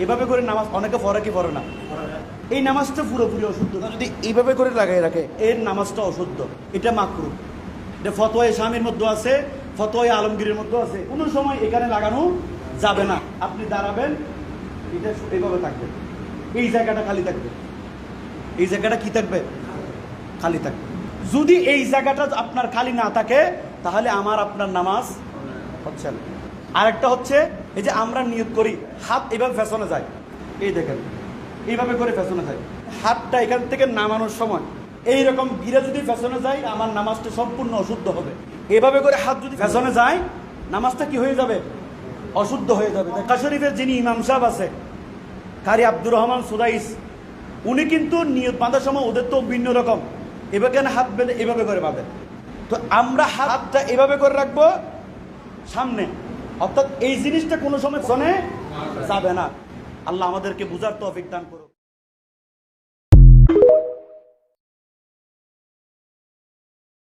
এভাবে করে নামাজ অনেকে পড়ে কি পড়ে না, এই নামাজটা পুরোপুরি অশুদ্ধ। যদি এইভাবে করে লাগাই রাখে এর নামাজটা অশুদ্ধ, এটা মাকরুহ। এটা ফতোয়া স্বামীর মধ্যে আছে, ফতোয়া আলমগীরের মধ্যে আছে। কোনো সময় এখানে লাগানো যাবে না। আপনি দাঁড়াবেন, এটা এইভাবে থাকবে, এই জায়গাটা খালি থাকবে, এই জায়গাটা কি থাকবে, খালি থাকবে। যদি এই জায়গাটা আপনার খালি না থাকে তাহলে আমার আপনার নামাজ হচ্ছে না। আরেকটা হচ্ছে এই যে আমরা নিয়ত করি, হাত এইভাবে ফেছনে যায়, এই দেখেন এইভাবে করে ফেছনে যায়, হাতটা এখান থেকে নামানোর সময় এইরকম গিরা যদি ফেছনে যায় আমার নামাজটা সম্পূর্ণ অশুদ্ধ হবে। এভাবে করে হাত যদি ফেছনে যায় নামাজটা কি হয়ে যাবে, অশুদ্ধ হয়ে যাবে। ঢাকা শরীফের যিনি ইমাম সাহেব আছে কারি আব্দুর রহমান সুদাইস, উনি কিন্তু নিয়ত বাঁধার সময় ওদের তো ভিন্ন রকম, এভাবে হাত বেঁধে এভাবে করে বাঁধে। তো আমরা হাতটা এভাবে করে রাখবো সামনে, অর্থাৎ এই জিনিসটা কোনো সময় শোনে যাবে না। আল্লাহ আমাদেরকে বুঝার তৌফিক দান করুন।